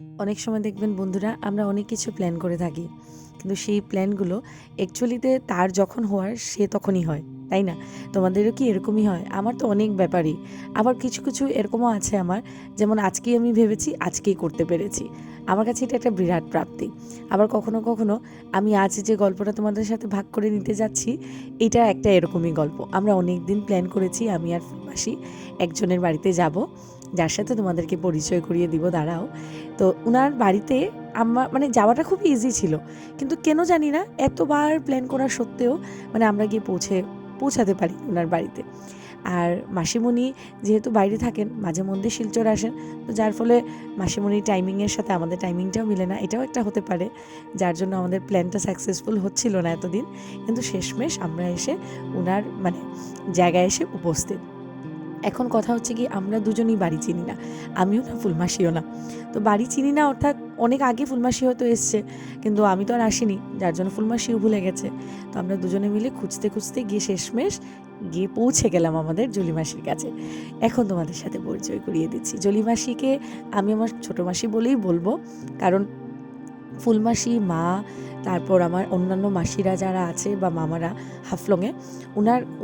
অনেক সময় দেখবেন বন্ধুরা আমরা অনেক কিছু প্ল্যান করে থাকি, কিন্তু সেই প্ল্যানগুলো অ্যাকচুয়ালিতে তার যখন হওয়ার সে তখনই হয়, তাই না? তোমাদেরও কি এরকমই হয়? আমার তো অনেক ব্যাপারই। আবার কিছু কিছু এরকমও আছে আমার, যেমন আজকেই আমি ভেবেছি আজকেই করতে পেরেছি। আমার কাছে এটা একটা বিরাট প্রাপ্তি। আবার কখনো কখনো আমি আজ যে গল্পটা তোমাদের সাথে ভাগ করে নিতে যাচ্ছি, এটা একটা এরকমই গল্প। আমরা অনেক দিন প্ল্যান করেছি, আমি আর মাসি একজনের বাড়িতে যাব, যার সাথে তোমাদেরকে পরিচয় করিয়ে দিব, দাঁড়াও। তো উনার বাড়িতে মানে যাওয়াটা খুব ইজি ছিল, কিন্তু কেন জানি না এতবার প্ল্যান করা সত্ত্বেও মানে আমরা গিয়ে পৌঁছাতে পারি উনার বাড়িতে। আর মাসিমণি যেহেতু বাইরে থাকেন, মাঝে মধ্যে শিলচর আসেন, তো যার ফলে মাসিমণির টাইমিংয়ের সাথে আমাদের টাইমিংটাও মিলে না, এটাও একটা হতে পারে যার জন্য আমাদের প্ল্যানটা সাকসেসফুল হচ্ছিল না এতদিন। কিন্তু শেষমেশ আমরা এসে উনার মানে জায়গায় এসে উপস্থিত। এখন কথা হচ্ছে কি, আমরা দুজনেই বাড়ি চিনি না, আমিও না ফুলমাসিও না। তো বাড়ি চিনি না অর্থাৎ অনেক আগে ফুলমাসি হয়তো এসছে, কিন্তু আমি তো আর আসিনি, যার জন্য ফুলমাসিও ভুলে গেছে। তো আমরা দুজনে মিলে খুঁজতে খুঁজতে গিয়ে শেষমেশ গিয়ে পৌঁছে গেলাম আমাদের জলিমাসির কাছে। এখন তোমাদের সাথে পরিচয় করিয়ে দিচ্ছি জলিমাসিকে। আমি আমার ছোটো মাসি বলেই বলবো, কারণ ফুলমাসি মা, তারপর আমার অন্যান্য মাসিরা যারা আছে বা মামারা হাফলংয়ে,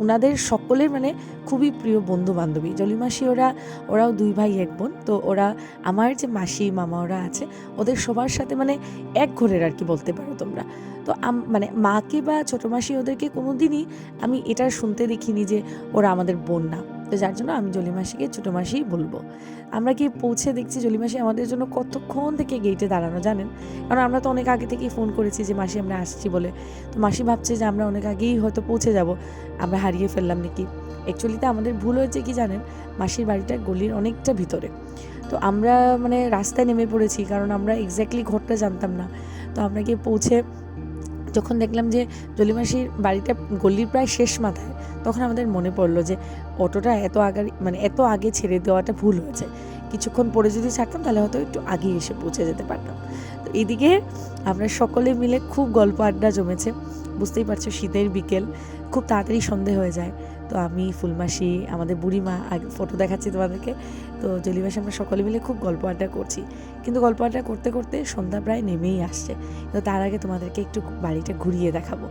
ওনাদের সকলের মানে খুবই প্রিয় বন্ধু বান্ধবী জলিমাসি। ওরাও দুই ভাই এক বোন। তো ওরা আমার যে মাসি মামা ওরা আছে, ওদের সবার সাথে মানে এক ঘরের আর কি বলতে পারো তোমরা। তো মানে মাকে বা ছোটো মাসি ওদেরকে কোনো দিনই আমি এটা শুনতে দেখিনি যে ওরা আমাদের বোন না। তো যার জন্য আমি জলিমাসিকে ছোটো মাসিই বলবো। আমরা গিয়ে পৌঁছে দেখছি জলিমাসি আমাদের জন্য কতক্ষণ থেকে গেটে দাঁড়ানো জানেন, কারণ আমরা তো অনেক আগে থেকেই ফোন করেছি যে মাসি আমরা আসছি বলে। তো মাসি ভাবছে যে আমরা অনেক আগেই হয়তো পৌঁছে যাব, আমরা হারিয়ে ফেললাম নাকি। অ্যাকচুয়ালিতে আমাদের ভুল হয়েছে কি জানেন, মাসির বাড়িটা গলির অনেকটা ভিতরে। তো আমরা মানে রাস্তায় নেমে পড়েছি, কারণ আমরা এক্স্যাক্টলি ঘরটা জানতাম না। তো আমরা গিয়ে পৌঁছে যখন দেখলাম যে জলিমাসির বাড়িটা গলির প্রায় শেষ মাথায়, তখন আমাদের মনে পড়লো যে অটোটা এত আগে ছেড়ে দেওয়াটা ভুল হয়েছে। কিছুক্ষণ পরে যদি ছাড়তাম তাহলে হয়তো একটু আগে এসে পৌঁছে যেতে পারতাম। তো এদিকে আমরা সকলে মিলে খুব গল্প আড্ডা জমেছে। বুঝতেই পারছো শীতের বিকেল, খুব তাড়াতাড়ি সন্ধে হয়ে যায়। তো আমি ফুলমাসি, আমাদের বুড়িমা, আগে ফটো দেখাচ্ছি তোমাদেরকে। তো জলিমাসি আমরা সকলে মিলে খুব গল্প আড্ডা করছি, কিন্তু গল্প আড্ডা করতে করতে সন্ধ্যা প্রায় নেমেই আসছে। তো তার আগে তোমাদেরকে একটু বাড়িটা ঘুরিয়ে দেখাবো।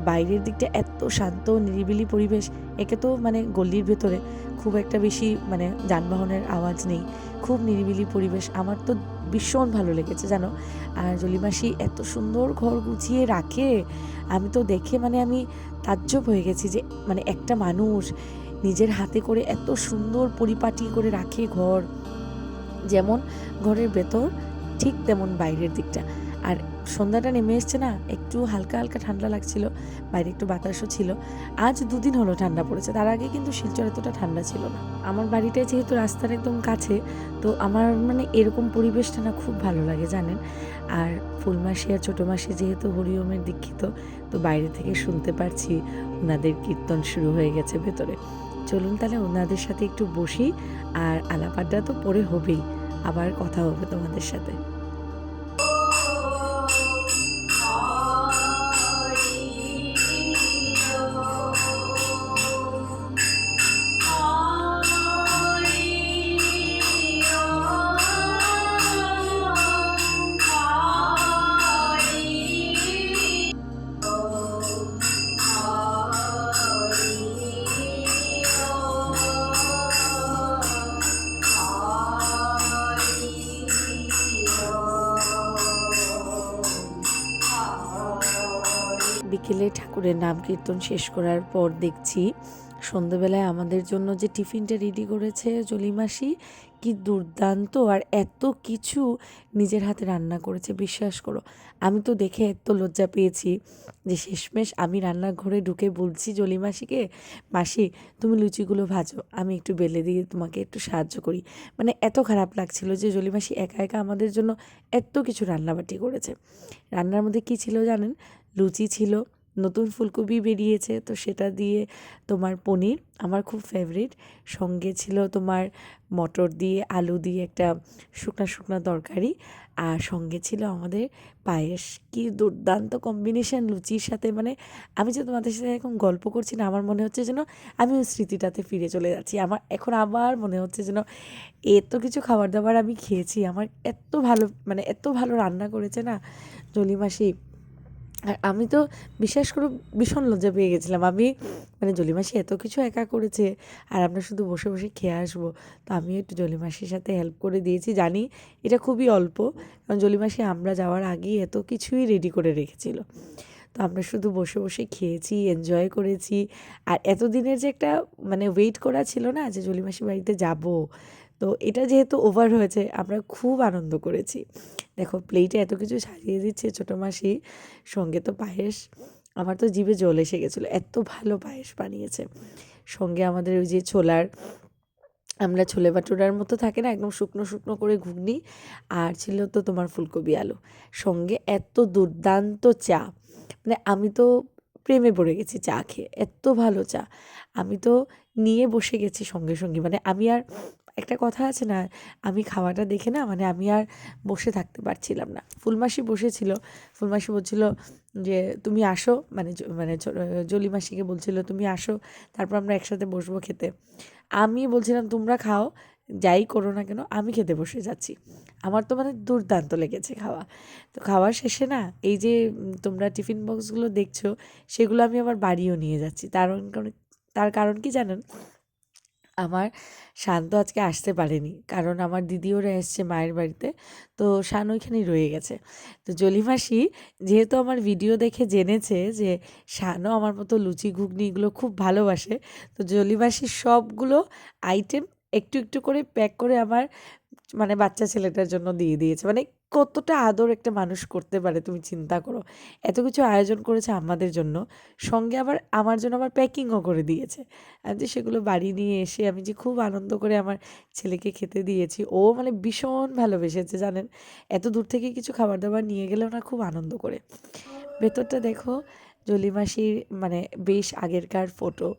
বাইরের দিকটা এত শান্ত নিরিবিলি পরিবেশ। একে তো মানে গলির ভেতরে খুব একটা বেশি মানে যানবাহনের আওয়াজ নেই, খুব নিরিবিলি পরিবেশ। আমার তো ভীষণ ভালো লেগেছে জানো। আর জলিমাসি এত সুন্দর ঘর গুছিয়ে রাখে, আমি তো দেখে মানে আমি তাজ্জব হয়ে গেছি যে মানে একটা মানুষ নিজের হাতে করে এত সুন্দর পরিপাটি করে রাখে ঘর। যেমন ঘরের ভেতর ঠিক তেমন বাইরের দিকটা। আর সন্ধ্যাটা নেমে এসছে না, একটু হালকা হালকা ঠান্ডা লাগছিল, বাইরে একটু বাতাসও ছিল। আজ 2 দিন হলো ঠান্ডা পড়েছে, তার আগে কিন্তু শিলচর এতটা ঠান্ডা ছিল না। আমার বাড়িটায় যেহেতু রাস্তার একদম কাছে, তো আমার মানে এরকম পরিবেশটা না খুব ভালো লাগে জানেন। আর ফুলমাসি আর ছোটো মাসি যেহেতু হরিওমের দীক্ষিত, তো বাইরে থেকে শুনতে পারছি ওনাদের কীর্তন শুরু হয়ে গেছে ভেতরে। চলুন তাহলে ওনাদের সাথে একটু বসি, আর আলাপ আড্ডা তো পরে হবেই, আবার কথা হবে তোমাদের সাথে। বিকেলে ঠাকুরের নাম কীর্তন শেষ করার পর দেখছি সন্ধেবেলায় আমাদের জন্য যে টিফিনটা রেডি করেছে জলিমাসি, কি দুর্দান্ত! আর এত কিছু নিজের হাতে রান্না করেছে, বিশ্বাস করো। আমি তো দেখে এত লজ্জা পেয়েছি যে শেষমেশ আমি রান্নাঘরে ঢুকে বলছি জলিমাসিকে, মাসি তুমি লুচিগুলো ভাজো, আমি একটু বেলে দিয়ে তোমাকে একটু সাহায্য করি। মানে এত খারাপ লাগছিল যে জলিমাসি একা একা আমাদের জন্য এত কিছু রান্নাবাটি করেছে। রান্নার মধ্যে কী ছিল জানেন? লুচি ছিল, নতুন ফুলকপি বেরিয়েছে, তো সেটা দিয়ে তোমার পনির আমার খুব ফেভারিট। সঙ্গে ছিল তোমার মটর দিয়ে আলু দিয়ে একটা শুকনা শুকনা তরকারি, আর সঙ্গে ছিল আমাদের পায়েস। কি দুর্দান্ত কম্বিনেশন লুচির সাথে! মানে আমি যে তোমাদের সাথে এখন গল্প করছি না, আমার মনে হচ্ছে যেন আমি ওই স্মৃতিটাতে ফিরে চলে যাচ্ছি। আমার এখন আবার মনে হচ্ছে যেন এত কিছু খাবার দাবার আমি খেয়েছি, আমার এত ভালো, মানে এত ভালো রান্না করেছে না জলি মাসি। আর আমি তো বিশ্বাস করো ভীষণ লজ্জা পেয়ে গেছিলাম। আমি মানে জলি মাসি এত কিছু একা করেছে আর আমরা শুধু বসে বসে খেয়ে আসবো। তো আমিও একটু জলি মাসির সাথে হেল্প করে দিয়েছি। জানি এটা খুবই অল্প, কারণ জলি মাসি আমরা যাওয়ার আগেই এত কিছুই রেডি করে রেখেছিল। তো আমরা শুধু বসে বসে খেয়েছি, এনজয় করেছি। আর এতদিনের যে একটা মানে ওয়েট করা ছিল না যে জলি মাসির বাড়িতে যাব, তো এটা যেহেতু ওভার হয়েছে আমরা খুব আনন্দ করেছি। দেখো প্লেটে এত কিছু সাজিয়ে দিচ্ছে ছোটো মাসি, সঙ্গে তো পায়েস। আমার তো জিভে জল এসে গেছিলো, এত ভালো পায়েস বানিয়েছে। সঙ্গে আমাদের ওই যে ছোলার, আমরা ছোলে ভাটুরার মতো থাকে না একদম শুকনো শুকনো করে ঘুগনি, আর ছিল তো তোমার ফুলকপি আলু। সঙ্গে এত দুর্দান্ত চা, মানে আমি তো প্রেমে পড়ে গেছি চা খেয়ে, এত ভালো চা। আমি তো নিয়ে বসে গেছি সঙ্গে সঙ্গে, মানে আমি আর, একটা কথা আছে না, আমি খাওয়াটা দেখে না মানে আমি আর বসে থাকতে পারছিলাম না। ফুলমাসি বসেছিল, ফুলমাসি বলছিল যে তুমি আসো, মানে জলি মাসিকে বলছিল তুমি আসো, তারপর আমরা একসাথে বসবো খেতে। আমি বলছিলাম তোমরা খাও, যাই করো না কেন আমি খেতে বসে যাচ্ছি। আমার তো মানে দুর্দান্ত লেগেছে খাওয়া। তো খাওয়ার শেষে না এই যে তোমরা টিফিন বক্সগুলো দেখছো, সেগুলো আমি আবার বাড়িও নিয়ে যাচ্ছি। তার কারণ কি জানেন? আমার শান্ত আজকে আসতে পারেনি, কারণ আমার দিদি ওরা এসছে মায়ের বাড়িতে, তো শান ওইখানেই রয়ে গেছে। তো জলি মাসি যেহেতু আমার ভিডিও দেখে জেনেছে যে শানও আমার মতো লুচি ঘুগনি এগুলো খুব ভালোবাসে, তো জলি মাসি সবগুলো আইটেম একটু একটু করে প্যাক করে আমার মানে বাচ্চা ছেলেটার জন্য দিয়ে দিয়েছে। মানে কতটা আদর একটা মানুষ করতে পারে তুমি চিন্তা করো। এত কিছু আয়োজন করেছে আমাদের জন্য, সঙ্গে আবার আমার জন্য আবার প্যাকিংও করে দিয়েছে। আমি যে সেগুলো বাড়ি নিয়ে এসে আমি যে খুব আনন্দ করে আমার ছেলেকে খেতে দিয়েছি, ও মানে ভীষণ ভালোবেসেছে জানেন। এত দূর থেকে কিছু খাবার দাবার নিয়ে গেলেও না খুব আনন্দ করে। ভেতরটা দেখো, জলি মাসির মানে বেশ আগেরকার ফটো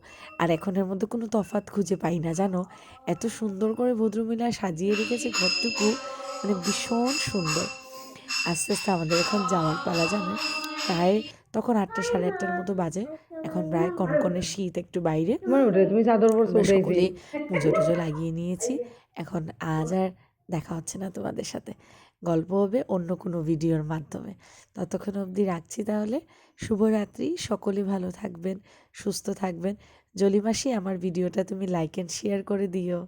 আর এখনের মধ্যে কোনো তফাৎ খুঁজে পাই না জানো। এত সুন্দর করে ভদ্রমহিলা সাজিয়ে রেখেছে ঘরটুকু, মানে ভীষণ সুন্দর। আস্তে আস্তে আমাদের এখন যাওয়ার পালা জানো। প্রায় তখন 8টা 8:30টার মতো বাজে। এখন প্রায় কনকনে শীত একটু বাইরে। তুমি চাদর পরছো আমরা উঠাইছি। সকলেই পুজো টুজো লাগিয়ে নিয়েছি। এখন আজ আর দেখা হচ্ছে না তোমাদের সাথে, গল্প হবে অন্য কোনো ভিডিওর মাধ্যমে। ততক্ষণ অবধি রাখছি তাহলে। শুভরাত্রি, সকলে ভালো থাকবেন, সুস্থ থাকবেন। জলি মাসি আমার ভিডিওটা তুমি লাইক অ্যান্ড শেয়ার করে দিও।